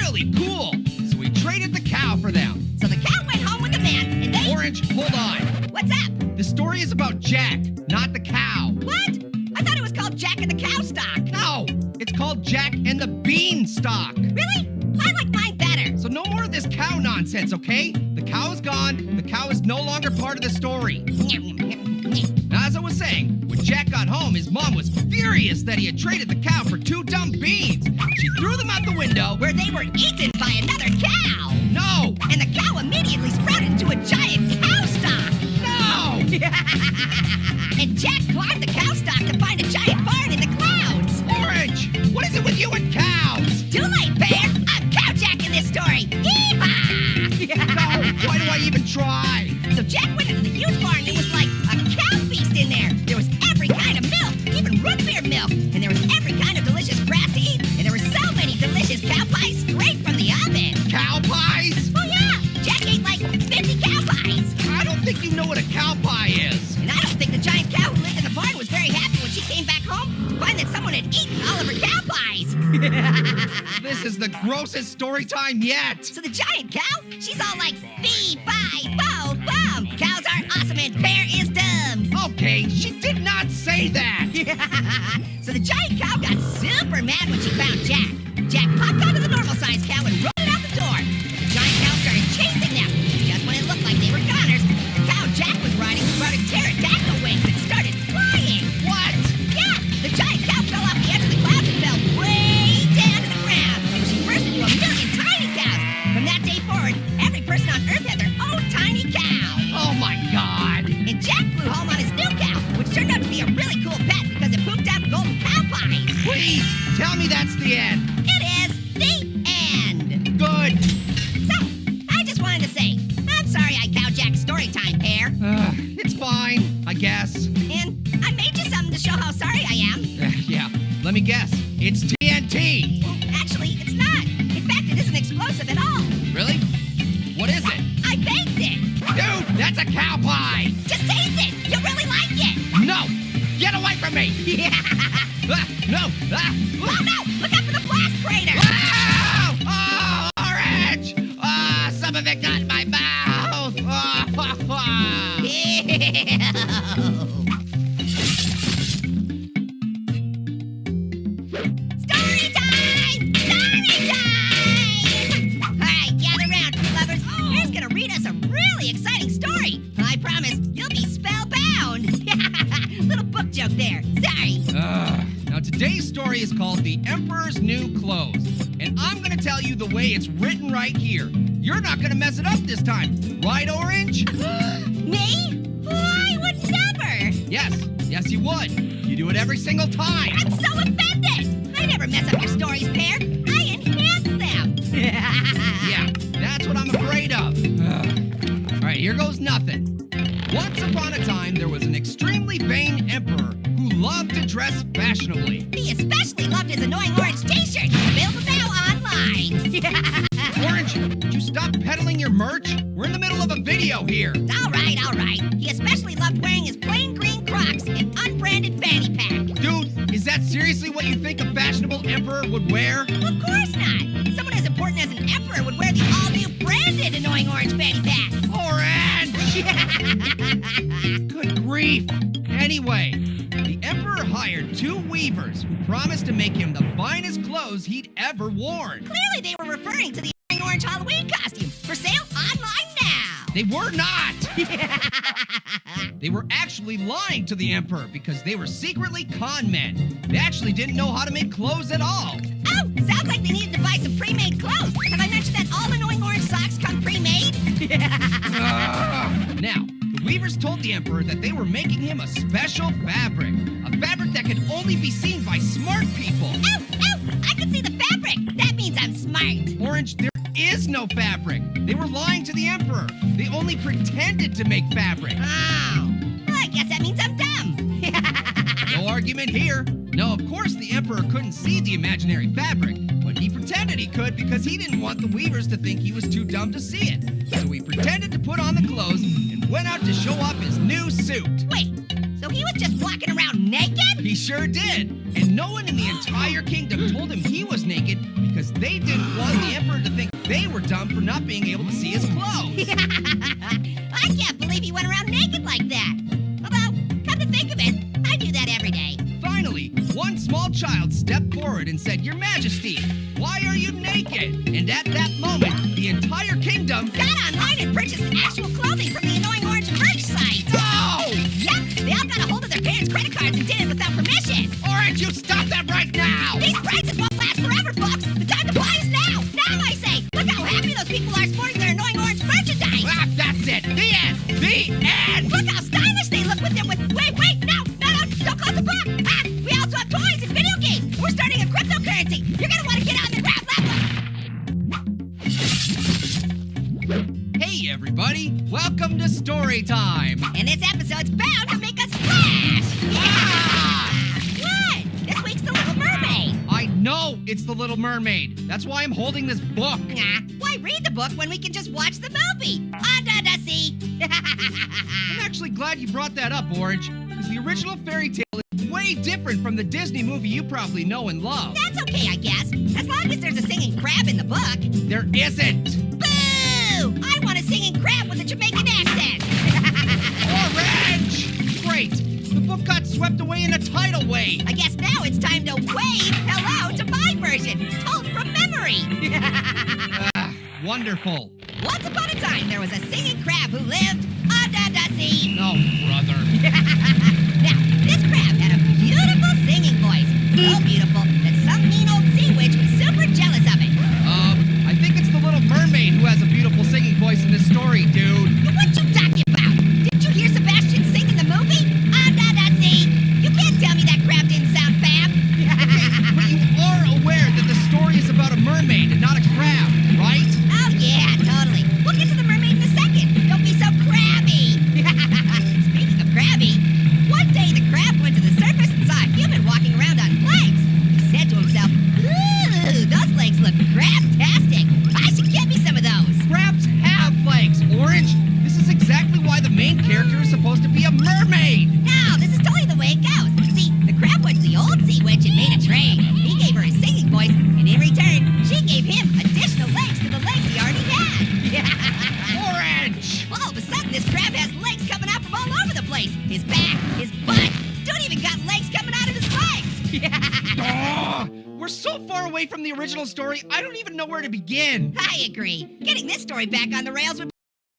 really cool. So we traded the cow for them. So the cow went home with the man, and they... Orange, hold on. What's up? The story is about Jack, not the cow. What? I thought it was called Jack and the Cowstock. No, it's called Jack and the Beanstalk. Really? I like mine better. So no more of this cow nonsense, okay? The cow is gone. The cow is no longer part of the story. Now, as I was saying, when Jack got home, his mom was furious that he had traded the cow for 2 dumb beans. She threw them out the window. Where they were eaten by another cow. No! And the cow immediately sprouted into a giant cowstock. No! And Jack climbed the cowstock to find a giant barn in the clouds. Orange, what is it with you and cows? Too late, Bear. I'm Cow Jack in this story. Yeehaw! No, why do I even try? So Jack went into the huge barn and it was like a cow feast in there. There was every kind of milk, even root beer milk. And there was every kind of delicious grass to eat. And there were so many delicious cow pies straight from the oven. Cow pies? Oh yeah, Jack ate like 50 cow pies. I don't think you know what a cow pie is. And I don't think the giant cow who lived in the barn was very happy when she came back home to find that someone had eaten all of her cow pies. This is the grossest story time yet. So the giant cow, she's all like, fee, fi, fo, bum. Cows are awesome and Bear is dumb. Okay, she did not say that. So the giant cow got super mad when she found Jack. Jack popped onto the normal-sized cow and rode it out the door. The giant cow started chasing them. Just when it looked like they were goners, the cow Jack was riding sprouted pterodactyl wings and started flying. What? Yeah, the giant cow fell off the edge of the clouds and fell way down to the ground. And she burst into a million tiny cows. From that day forward, every person on Earth had their own tiny cow. Oh my God. And Jack flew home on his new cow, which turned out to be a really cool pet because it pooped out golden cow pies. Please, tell me that's the end. It is the end. Good. So, I just wanted to say, I'm sorry I cow Jack's story time, Pear. It's fine, I guess. And I made you something to show how sorry I am. Yeah, let me guess. It's TNT. Well, actually, it's not. In fact, it isn't explosive at all. Really? What is it? I baked it. Dude, that's a cow pie. Just taste it. You'll really like it. No, get away from me. No. Oh, no. Look out for the blast crater. Oh, orange. Some of it got in my mouth. Story time! Story time! All right, gather round, true lovers. Bear's gonna read us a really exciting story. I promise you'll be spellbound. Little book joke there. Sorry. Now today's story is called The Emperor's New Clothes. And I'm gonna tell you the way it's written right here. You're not gonna mess it up this time. Right, Orange? Me? I would never. Yes, you would. You do it every single time. I'm so offended. I never mess up your stories, Pear. I enhance them. Yeah, that's what I'm afraid of. All right, here goes nothing. Once upon a time, there was an extremely vain emperor who loved to dress fashionably. He especially loved his annoying orange t-shirt. Available now online. Orange, would you stop peddling your merch? We're in the middle of a video here. All right. He especially loved wearing his plain green Crocs and unbranded fanny pack. Dude, is that seriously what you think a fashionable emperor would wear? Of course not. Someone as important as an emperor would wear the all-new branded annoying orange fanny pack. Orange! Good grief. Anyway, the emperor hired 2 weavers who promised to make him the finest clothes he'd ever worn. Clearly they were referring to the orange Halloween costume. For sale online now. They were not! They were actually lying to the emperor because they were secretly con men. They actually didn't know how to make clothes at all. Oh, sounds like they needed to buy some pre-made clothes. Have I mentioned that all annoying orange socks come pre-made? Now, the weavers told the emperor that they were making him a special fabric. A fabric that could only be seen by smart people. Oh, I can see the fabric. That means I'm smart. Orange, there is no fabric. They were lying to the emperor. They only pretended to make fabric. Oh, well, I guess that means I'm dumb. No argument here. No, of course the emperor couldn't see the imaginary fabric, but he pretended he could because he didn't want the weavers to think he was too dumb to see it. So he pretended to put on the clothes and went out to show off his new suit. Wait, so he was just walking around naked? He sure did. And no one in the entire kingdom told him he was naked because they didn't want the Emperor to think they were dumb for not being able to see his clothes. I can't believe he went around naked like that. Although, come to think of it, I do that every day. Finally, one small child stepped forward and said, "Your Majesty, why are you naked?" And at that moment, the entire kingdom Got online and purchased actual clothing from the Annoying Orange merch site. Oh! Yep, they all got a hold of their parents' credit cards and did it without permission. Orange, you stop that right now! These prices won't last forever, folks. The time to buy is now. Now, I say. Look how happy those people are sporting their Annoying Orange merchandise. Ah, that's it! The end! The end! Look how stylish they look with them with... Wait, no, don't close the book. Ah, we also have toys and video games. We're starting a cryptocurrency. You're going to want to get on the ground level. Hey, everybody! Welcome to Story Time! And this episode's bound to make us splash. Ah! What? This week's The Little Mermaid. I know it's The Little Mermaid. That's why I'm holding this book. Why read the book when we can just watch the movie? Under the sea. I'm actually glad you brought that up, Orange, because the original fairy tale is way different from the Disney movie you probably know and love. That's okay, I guess. As long as there's a singing crab in the book. There isn't! Boo! I want a singing crab with a Jamaican accent. Orange! Great! The book got swept away in a tidal wave. I guess now it's time to wave hello to my version, told from memory. Wonderful. Once upon a time, there was a singing crab who lived under the sea. Oh, brother. Now, this crab had a beautiful singing voice. So beautiful that some mean old sea witch was super jealous of it. I think it's the Little Mermaid who has a beautiful singing voice in this story, dude. What you talking about? Didn't you hear Sebastian sing in the movie? Under the sea. You can't tell me that crab didn't sound fab. But you are aware that the story is about a mermaid and not a crab, right? Oh, yeah, totally. We'll get to the mermaid in a second. Don't be so crabby. Speaking of crabby, one day the crab went to the surface and saw a human walking around on legs. He said to himself, "Ooh, those legs look crabtastic. I should get me some of those." Crabs have legs, Orange. This is exactly why the main character is supposed to be a mermaid. No, this is totally the way it goes. See, the crab went to the old sea witch and made a trade. He gave her his singing voice, and in return, she gave him additional legs to the legs he already had. Orange! All of a sudden, this crab has legs coming out from all over the place. His back, his butt. Dude even got legs coming out of his legs. Oh, we're so far away from the original story, I don't even know where to begin. I agree. Getting this story back on the rails would